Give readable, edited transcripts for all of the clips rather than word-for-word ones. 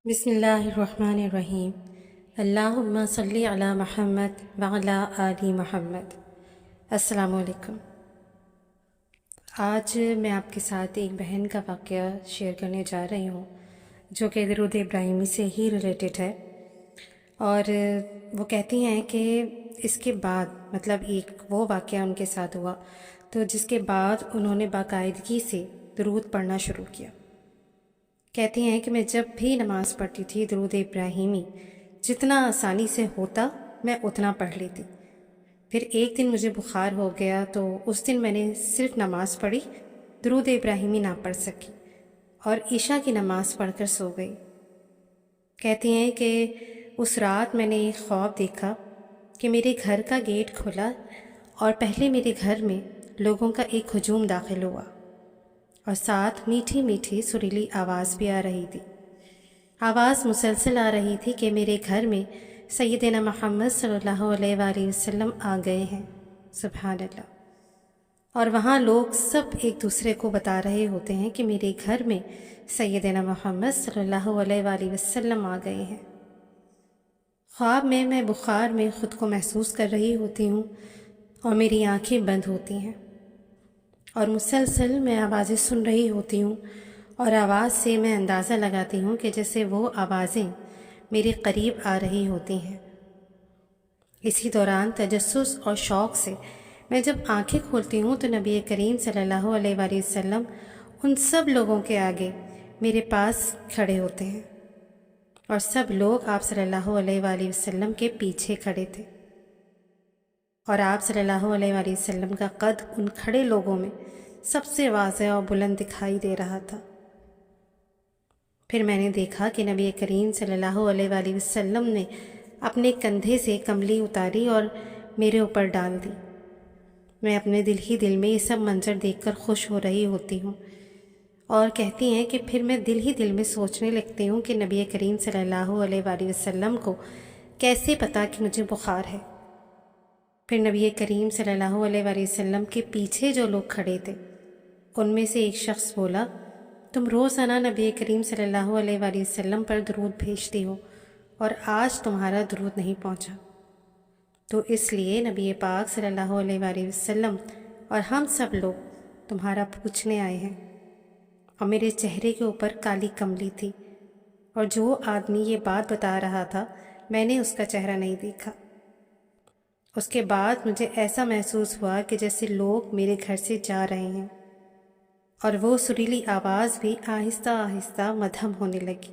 بسم اللہ الرحمن الرحیم۔ اللہم صلی علی محمد وعلی آل محمد۔ السلام علیکم۔ آج میں آپ کے ساتھ ایک بہن کا واقعہ شیئر کرنے جا رہی ہوں جو کہ درود ابراہیمی سے ہی ریلیٹڈ ہے، اور وہ کہتی ہیں کہ اس کے بعد مطلب ایک وہ واقعہ ان کے ساتھ ہوا تو جس کے بعد انہوں نے باقاعدگی سے درود پڑھنا شروع کیا۔ کہتی ہیں کہ میں جب بھی نماز پڑھتی تھی درود ابراہیمی جتنا آسانی سے ہوتا میں اتنا پڑھ لیتی۔ پھر ایک دن مجھے بخار ہو گیا تو اس دن میں نے صرف نماز پڑھی، درود ابراہیمی نہ پڑھ سکی اور عشاء کی نماز پڑھ کر سو گئی۔ کہتی ہیں کہ اس رات میں نے ایک خواب دیکھا کہ میرے گھر کا گیٹ کھلا اور پہلے میرے گھر میں لوگوں کا ایک ہجوم داخل ہوا اور ساتھ میٹھی میٹھی سریلی آواز بھی آ رہی تھی۔ آواز مسلسل آ رہی تھی کہ میرے گھر میں سیدنا محمد صلی اللہ علیہ وآلہ وسلم آ گئے ہیں۔ سبحان اللہ۔ اور وہاں لوگ سب ایک دوسرے کو بتا رہے ہوتے ہیں کہ میرے گھر میں سیدنا محمد صلی اللہ علیہ وآلہ وسلم آ گئے ہیں۔ خواب میں بخار میں خود کو محسوس کر رہی ہوتی ہوں اور میری آنکھیں بند ہوتی ہیں اور مسلسل میں آوازیں سن رہی ہوتی ہوں، اور آواز سے میں اندازہ لگاتی ہوں کہ جیسے وہ آوازیں میرے قریب آ رہی ہوتی ہیں۔ اسی دوران تجسس اور شوق سے میں جب آنکھیں کھولتی ہوں تو نبی کریم صلی اللہ علیہ وآلہ وسلم ان سب لوگوں کے آگے میرے پاس کھڑے ہوتے ہیں، اور سب لوگ آپ صلی اللہ علیہ وآلہ وسلم کے پیچھے کھڑے تھے، اور آپ صلی اللہ علیہ وآلہ وسلم کا قد ان کھڑے لوگوں میں سب سے واضح اور بلند دکھائی دے رہا تھا۔ پھر میں نے دیکھا کہ نبی کریم صلی اللہ علیہ وآلہ وسلم نے اپنے کندھے سے کملی اتاری اور میرے اوپر ڈال دی۔ میں اپنے دل ہی دل میں یہ سب منظر دیکھ کر خوش ہو رہی ہوتی ہوں، اور کہتی ہیں کہ پھر میں دل ہی دل میں سوچنے لگتی ہوں کہ نبی کریم صلی اللہ علیہ وآلہ وسلم کو کیسے پتا کہ مجھے بخار ہے۔ پھر نبی کریم صلی اللہ علیہ وآلہ وسلم کے پیچھے جو لوگ کھڑے تھے ان میں سے ایک شخص بولا، تم روزانہ نبی کریم صلی اللہ علیہ وآلہ وسلم پر درود بھیجتی ہو اور آج تمہارا درود نہیں پہنچا، تو اس لیے نبی پاک صلی اللہ علیہ وآلہ وسلم اور ہم سب لوگ تمہارا پوچھنے آئے ہیں۔ اور میرے چہرے کے اوپر کالی کملی تھی، اور جو آدمی یہ بات بتا رہا تھا میں نے اس کا چہرہ نہیں دیکھا۔ اس کے بعد مجھے ایسا محسوس ہوا کہ جیسے لوگ میرے گھر سے جا رہے ہیں، اور وہ سریلی آواز بھی آہستہ آہستہ مدھم ہونے لگی۔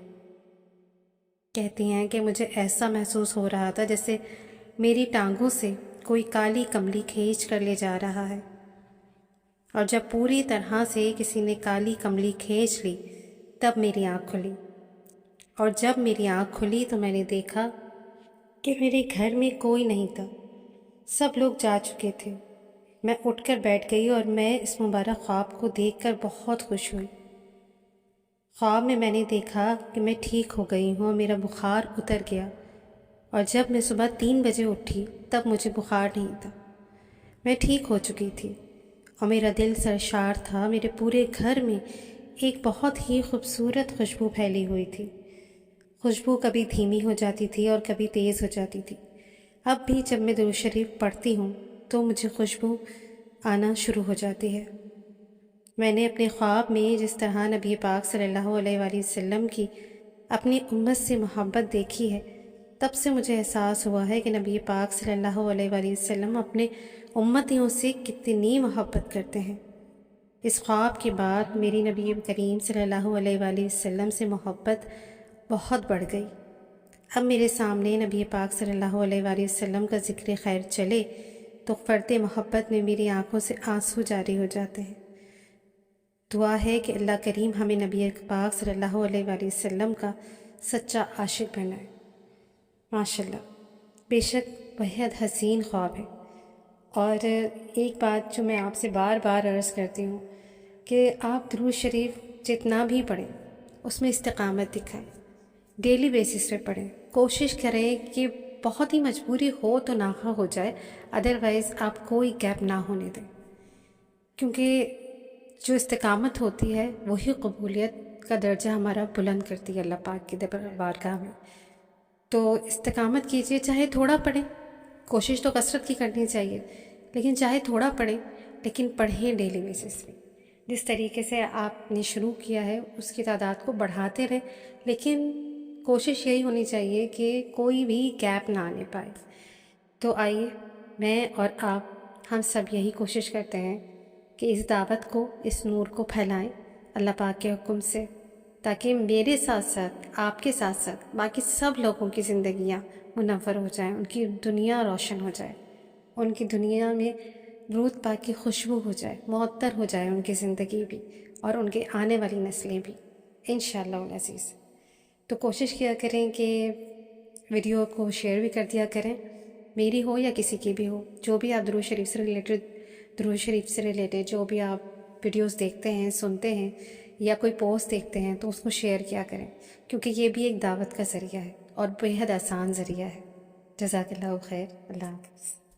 کہتی ہیں کہ مجھے ایسا محسوس ہو رہا تھا جیسے میری ٹانگوں سے کوئی کالی کملی کھینچ کر لے جا رہا ہے، اور جب پوری طرح سے کسی نے کالی کملی کھینچ لی تب میری آنکھ کھلی، اور جب میری آنکھ کھلی تو میں نے دیکھا کہ میرے گھر میں کوئی نہیں تھا، سب لوگ جا چکے تھے۔ میں اٹھ کر بیٹھ گئی اور میں اس مبارک خواب کو دیکھ کر بہت خوش ہوئی۔ خواب میں نے دیکھا کہ میں ٹھیک ہو گئی ہوں اور میرا بخار اتر گیا، اور جب میں صبح 3 بجے اٹھی تب مجھے بخار نہیں تھا، میں ٹھیک ہو چکی تھی اور میرا دل سرشار تھا۔ میرے پورے گھر میں ایک بہت ہی خوبصورت خوشبو پھیلی ہوئی تھی۔ خوشبو کبھی دھیمی ہو جاتی تھی اور کبھی تیز ہو جاتی تھی۔ اب بھی جب میں درود شریف پڑھتی ہوں تو مجھے خوشبو آنا شروع ہو جاتی ہے۔ میں نے اپنے خواب میں جس طرح نبی پاک صلی اللہ علیہ وآلہ وسلم کی اپنی امت سے محبت دیکھی ہے، تب سے مجھے احساس ہوا ہے کہ نبی پاک صلی اللہ علیہ وآلہ وسلم اپنے امتیوں سے کتنی محبت کرتے ہیں۔ اس خواب کے بعد میری نبی کریم صلی اللہ علیہ وآلہ وسلم سے محبت بہت بڑھ گئی۔ اب میرے سامنے نبی پاک صلی اللہ علیہ وآلہ وسلم کا ذکر خیر چلے تو فرط محبت میں میری آنکھوں سے آنسو جاری ہو جاتے ہیں۔ دعا ہے کہ اللہ کریم ہمیں نبی پاک صلی اللہ علیہ وآلہ وسلم کا سچا عاشق بنائے۔ ماشاءاللہ، بے شک بہت حسین خواب ہے۔ اور ایک بات جو میں آپ سے بار بار عرض کرتی ہوں کہ آپ درود شریف جتنا بھی پڑھیں اس میں استقامت دکھائیں، ڈیلی بیسس پہ پڑھیں، کوشش کریں کہ بہت ہی مجبوری ہو تو ناغہ ہو جائے، ادروائز آپ کوئی گیپ نہ ہونے دیں، کیونکہ جو استقامت ہوتی ہے وہی قبولیت کا درجہ ہمارا بلند کرتی ہے اللہ پاک کی بارگاہ میں۔ تو استقامت کیجیے، چاہے تھوڑا پڑھیں، کوشش تو کثرت کی کرنی چاہیے، لیکن چاہے تھوڑا پڑھیں لیکن پڑھیں ڈیلی بیسس پہ۔ جس طریقے سے آپ نے شروع کیا ہے اس کی تعداد کو بڑھاتے رہیں، لیکن کوشش یہی ہونی چاہیے کہ کوئی بھی گیپ نہ آنے پائے۔ تو آئیے میں اور آپ ہم سب یہی کوشش کرتے ہیں کہ اس دعوت کو، اس نور کو پھیلائیں اللہ پاک کے حکم سے، تاکہ میرے ساتھ ساتھ، آپ کے ساتھ ساتھ باقی سب لوگوں کی زندگیاں منور ہو جائیں، ان کی دنیا روشن ہو جائے، ان کی دنیا میں درود پاک کی خوشبو ہو جائے، معطر ہو جائے ان کی زندگی بھی اور ان کے آنے والی نسلیں بھی انشاءاللہ العزیز۔ تو کوشش کیا کریں کہ ویڈیو کو شیئر بھی کر دیا کریں، میری ہو یا کسی کی بھی ہو، جو بھی آپ درود شریف سے ریلیٹڈ جو بھی آپ ویڈیوز دیکھتے ہیں، سنتے ہیں یا کوئی پوسٹ دیکھتے ہیں تو اس کو شیئر کیا کریں، کیونکہ یہ بھی ایک دعوت کا ذریعہ ہے اور بے حد آسان ذریعہ ہے۔ جزاک اللہ خیر، اللہ حافظ۔